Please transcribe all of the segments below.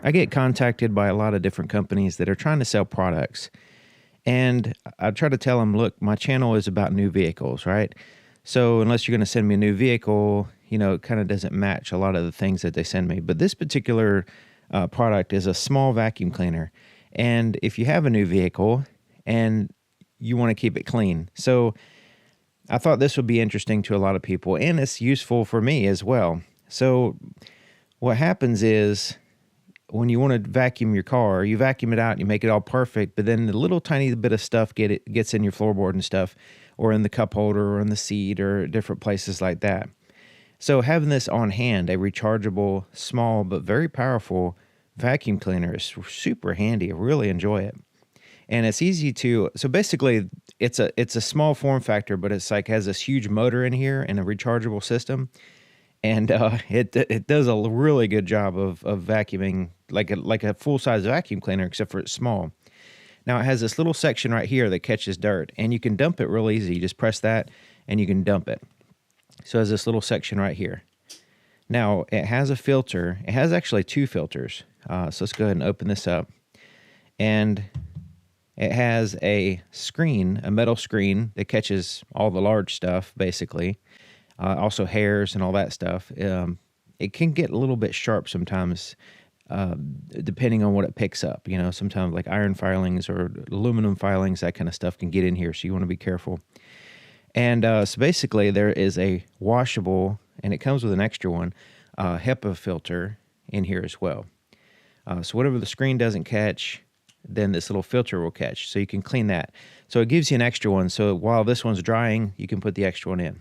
I get contacted by a lot of different companies that are trying to sell products. And I try to tell them, look, my channel is about new vehicles, right? So unless you're going to send me a new vehicle, you know, it kind of doesn't match a lot of the things that they send me. But this particular product is a small vacuum cleaner. And if you have a new vehicle and you want to keep it clean. So I thought this would be interesting to a lot of people, and it's useful for me as well. So what happens is when you want to vacuum your car, you vacuum it out and you make it all perfect, but then the little tiny bit of stuff gets in your floorboard and stuff, or in the cup holder or in the seat or different places like that. So having this on hand, a rechargeable, small, but very powerful vacuum cleaner is super handy. I really enjoy it. And it's easy to, so basically it's a small form factor, but it's like has this huge motor in here and a rechargeable system. And it does a really good job of vacuuming like a full-size vacuum cleaner, except for it's small. Now it has this little section right here that catches dirt, and you can dump it real easy. You just press that and you can dump it. So it has this little section right here. Now it has a filter. It has actually two filters. So let's go ahead and open this up. And it has a screen, a metal screen that catches all the large stuff, basically. Also hairs and all that stuff. It can get a little bit sharp sometimes, depending on what it picks up. You know, sometimes like iron filings or aluminum filings, that kind of stuff can get in here, so you want to be careful. And so basically there is a washable, and it comes with an extra one, HEPA filter in here as well. So whatever the screen doesn't catch, then this little filter will catch, so you can clean that. So it gives you an extra one, so while this one's drying, you can put the extra one in.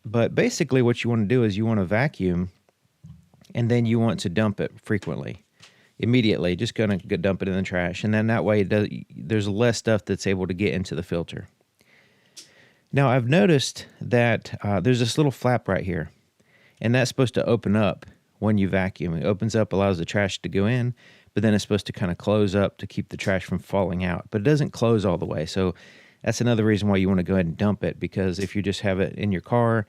But basically what you want to do is you want to vacuum, and then you want to dump it frequently, immediately. Just going to dump it in the trash, and then that way there's less stuff that's able to get into the filter. Now I've noticed that there's this little flap right here, and that's supposed to open up when you vacuum. It opens up, allows the trash to go in, but then it's supposed to kind of close up to keep the trash from falling out. But it doesn't close all the way, so that's another reason why you want to go ahead and dump it, because if you just have it in your car,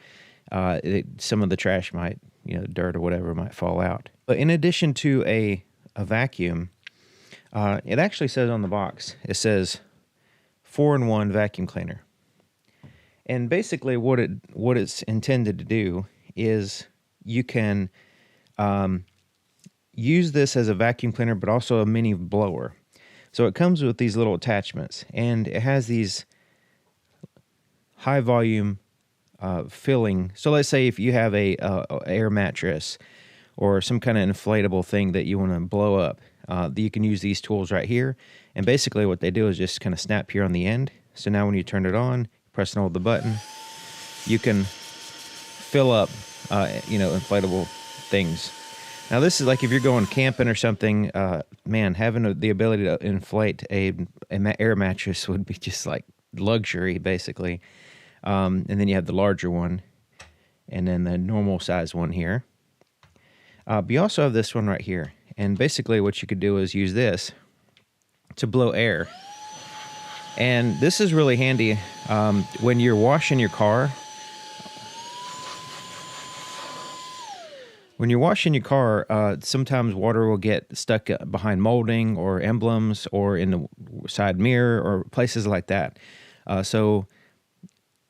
some of the trash might, you know, dirt or whatever might fall out. But in addition to a vacuum, it actually says on the box, it says 4-in-1 vacuum cleaner. And basically what it's intended to do is you can use this as a vacuum cleaner, but also a mini blower. So it comes with these little attachments, and it has these high volume filling. So let's say if you have a air mattress or some kind of inflatable thing that you want to blow up, you can use these tools right here. And basically what they do is just kind of snap here on the end. So now when you turn it on, press and hold the button, you can fill up, inflatable things. Now this is like if you're going camping or something, man, having the ability to inflate an air mattress would be just like luxury, basically. And then you have the larger one, and then the normal size one here. But you also have this one right here. And basically what you could do is use this to blow air. And this is really handy when you're washing your car. When you're washing your car, sometimes water will get stuck behind molding or emblems or in the side mirror or places like that. So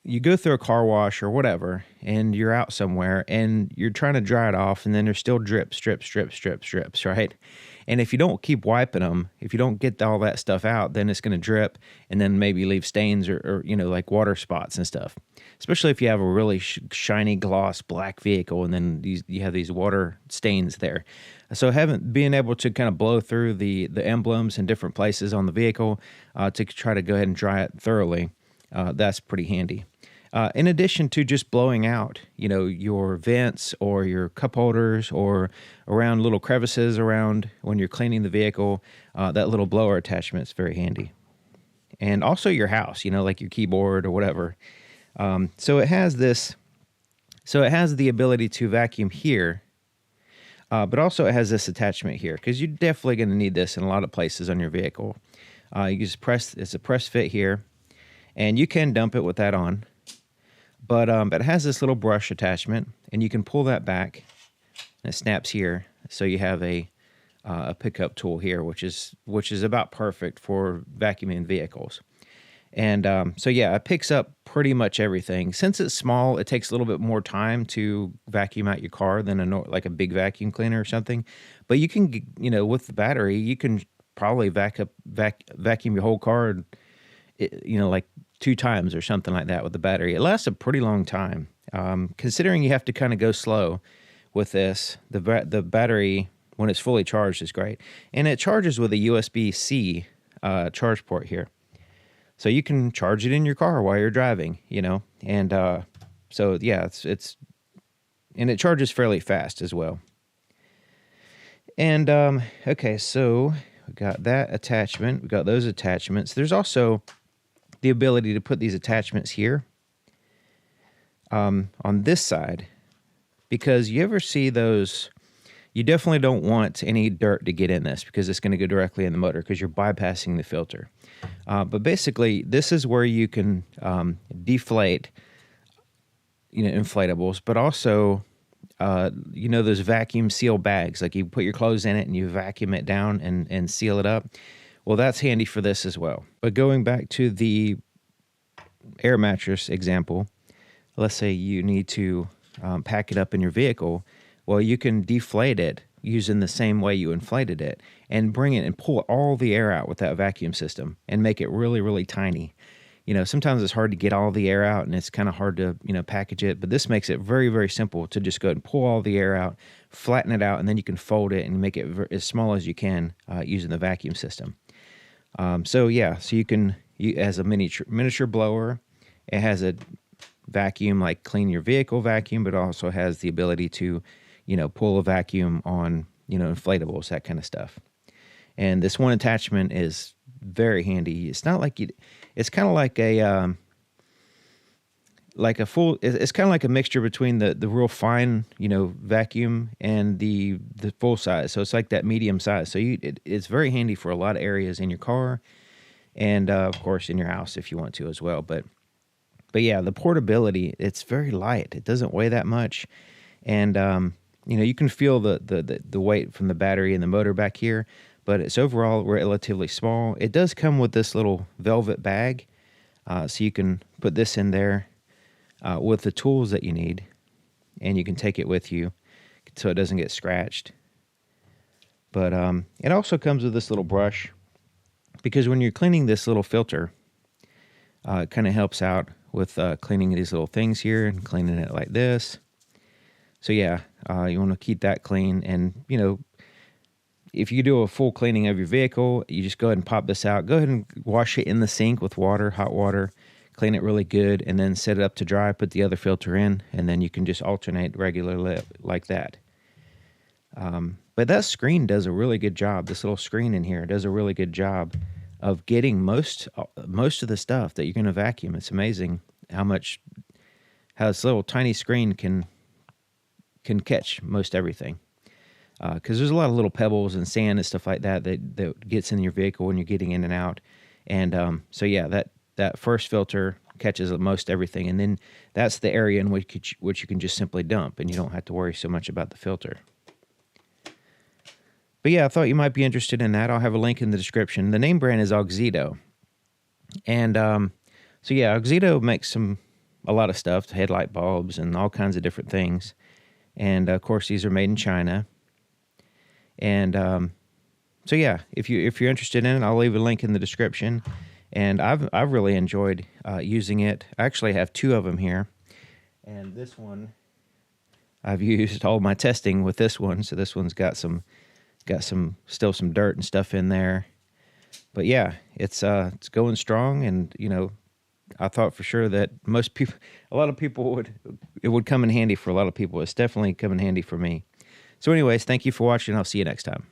you go through a car wash or whatever, and you're out somewhere, and you're trying to dry it off, and then there's still drips, right? And if you don't keep wiping them, if you don't get all that stuff out, then it's going to drip and then maybe leave stains or like water spots and stuff. Especially if you have a really shiny gloss black vehicle, and then you have these water stains there. So being able to kind of blow through the emblems in different places on the vehicle to try to go ahead and dry it thoroughly, that's pretty handy. In addition to just blowing out, your vents or your cup holders or around little crevices around when you're cleaning the vehicle, that little blower attachment is very handy. And also your house, like your keyboard or whatever. So it has the ability to vacuum here, but also it has this attachment here, because you're definitely going to need this in a lot of places on your vehicle. You just it's a press fit here, and you can dump it with that on. But it has this little brush attachment, and you can pull that back, and it snaps here. So you have a a pickup tool here, which is about perfect for vacuuming vehicles. And so yeah, it picks up pretty much everything. Since it's small, it takes a little bit more time to vacuum out your car than like a big vacuum cleaner or something. But you can, with the battery, you can probably vacuum your whole car, like 2 times or something like that with the battery. It lasts a pretty long time. Considering you have to kind of go slow with this, the battery, when it's fully charged, is great. And it charges with a USB-C charge port here. So you can charge it in your car while you're driving, and so yeah, and it charges fairly fast as well. And okay, so we got that attachment, we got those attachments. There's also the ability to put these attachments here on this side, because you ever see those. You definitely don't want any dirt to get in this because it's going to go directly in the motor because you're bypassing the filter. But basically, this is where you can deflate, inflatables, but also, those vacuum seal bags. Like you put your clothes in it and you vacuum it down and seal it up. Well, that's handy for this as well. But going back to the air mattress example, let's say you need to pack it up in your vehicle. Well, you can deflate it using the same way you inflated it and bring it and pull all the air out with that vacuum system and make it really, really tiny. Sometimes it's hard to get all the air out and it's kind of hard to, package it. But this makes it very, very simple to just go ahead and pull all the air out, flatten it out, and then you can fold it and make it as small as you can using the vacuum system. So you can, as a miniature blower, it has a vacuum like clean your vehicle vacuum, but also has the ability to pull a vacuum on, inflatables, that kind of stuff. And this one attachment is very handy. It's not like it's kind of like it's kind of like a mixture between the real fine, vacuum and the full size. So it's like that medium size. So it's very handy for a lot of areas in your car and, of course, in your house if you want to as well. But yeah, the portability, it's very light. It doesn't weigh that much. And, you can feel the weight from the battery and the motor back here, but it's overall relatively small. It does come with this little velvet bag, so you can put this in there with the tools that you need, and you can take it with you so it doesn't get scratched. But it also comes with this little brush, because when you're cleaning this little filter, it kind of helps out with cleaning these little things here and cleaning it like this. So yeah, you want to keep that clean. And, if you do a full cleaning of your vehicle, you just go ahead and pop this out. Go ahead and wash it in the sink with water, hot water, clean it really good, and then set it up to dry, put the other filter in, and then you can just alternate regularly like that. But that screen does a really good job. This little screen in here does a really good job of getting most of the stuff that you're going to vacuum. It's amazing how this little tiny screen can catch most everything. Because there's a lot of little pebbles and sand and stuff like that gets in your vehicle when you're getting in and out. And so yeah, that first filter catches most everything, and then that's the area in which you can just simply dump, and you don't have to worry so much about the filter. But yeah, I thought you might be interested in that. I'll have a link in the description. The name brand is AUXITO. And so yeah, AUXITO makes a lot of stuff, headlight bulbs and all kinds of different things. And of course, these are made in China. And so yeah, if you're interested in it, I'll leave a link in the description. And I've really enjoyed using it. I actually have 2 of them here, and this one I've used all my testing with this one. So this one's got some still some dirt and stuff in there. But yeah, it's going strong, and I thought for sure that a lot of people it would come in handy for a lot of people. It's definitely come in handy for me. So anyways, thank you for watching. I'll see you next time.